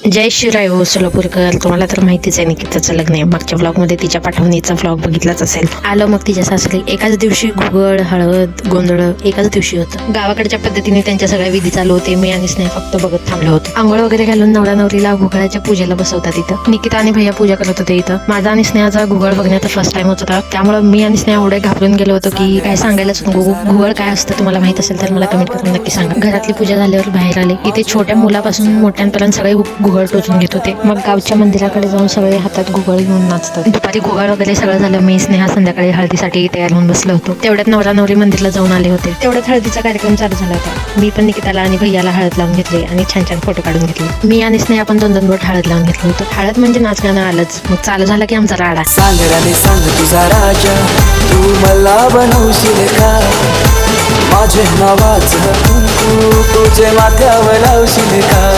जय शिवराय हो सोलापूरकर. तुम्हाला तर माहितीच आहे निकिताचं लग्न आहे. मागच्या ब्लॉगमध्ये तिच्या पाठवणीचा ब्लॉग बघितलाच असेल. आलो मग तिच्या सासरी. एकाच दिवशी घुगड, हळद, गोंधळ एकाच दिवशी होतं. गावाकडच्या पद्धतीने त्यांच्या सगळ्या विधी चालू होते. मी आणि स्नेहा फक्त बघत थांबलो होतो. आंघोळ वगैरे घालून नवरा नवरीला घुगडाच्या पूजेला बसवतात इथं. निकिता आणि भैया पूजा करत होते इथं. माझा आणि स्नेहाचा घुगड बघण्याचा फर्स्ट टाइम होता. त्यामुळे मी आणि स्नेहा एवढे घाबरून गेलो होतो की काय सांगायलाच नको. घुगड काय असतं तुम्हाला माहित असेल तर मला कमेंट करून नक्की सांगा. घरातली पूजा झाल्यावर बाहेर आले. इथे छोट्या मुलापासून मोठ्यांपर्यंत सगळे घुगड टोचून घेत होते. मग गावच्या मंदिराकडे जाऊन सगळे हातात घुगड घेऊन नाचतात. दुपारी घुगड वगैरे सगळं झालं. मी स्नेहा संध्याकाळी हळदीसाठी तयार होऊन बसलो होतो. तेवढ्यात नवरा नवरी मंदिरला जाऊन आले होते. तेवढ्यात हळदीचा कार्यक्रम चालू झाला होता. मी पण निकिताला आणि भैयाला हळद लावून घेतली आणि छान छान फोटो काढून घेतले. मी आणि स्नेहा पण 2-2 बोट हळद लावून घेतलं होतं. हळद म्हणजे नाच गाणं आलंच. मग चालू झाला की आमचा राडा. सांग तुझा राजा, तू मला बनवशील का? माझे नावाचं कुंकू तुझे माथ्यावर लावशील का?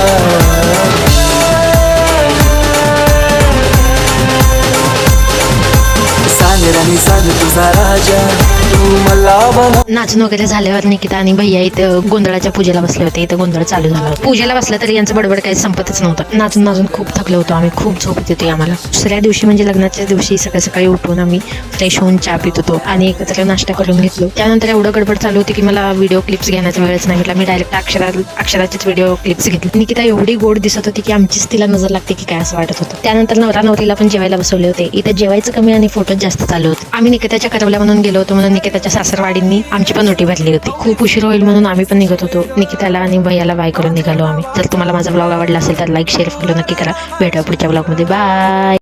सांग तुझा राजा, तू मला नाचून वगैरे झाल्यावर निकिता आणि भैया इथं गोंधळाच्या पूजेला बसले होते. इथं गोंधळ चालू झाला होता. पूजेला बसलं तरी यांचं बडबड काही संपतच नव्हतं. नाचून नाचून खूप थकलो होतो आम्ही. खूप झोप येत होती आम्हाला. दुसऱ्या दिवशी म्हणजे लग्नाच्या दिवशी सकाळी सकाळी उठून आम्ही फ्रेश होऊन चहा पित होतो आणि एकत्र नाश्ता करून घेतलो. त्यानंतर एवढं गडबड चालू होती की मला व्हिडिओ क्लिप्स घेण्याचा वेळच नाही भेटला. मी डायरेक्ट अक्षराचीच व्हिडिओ क्लिप्स घेतली. निकिता एवढी गोड दिसत होती की आमचीच तिला नजर लागते की काय असं वाटत होतं. त्यानंतर नवरा नवरीला पण जेवायला बसवले होते. इथं जेवायचं कमी आणि फोटो जास्त चालू होते. आम्ही निकिताच्या करवल्या म्हणून गेलो होतो म्हणून निकिताच्या सासरवाडींनी आमची पण ओटी भरली होती. खूप उशीर होईल म्हणून आम्ही पण निघत होतो. निकिताला आणि भैयाला बाय करून निघालो आम्ही. जर तुम्हाला माझा ब्लॉग आवडला असेल तर लाईक शेअर फॉलो नक्की करा. भेटूया पुढच्या ब्लॉगमध्ये. बाय.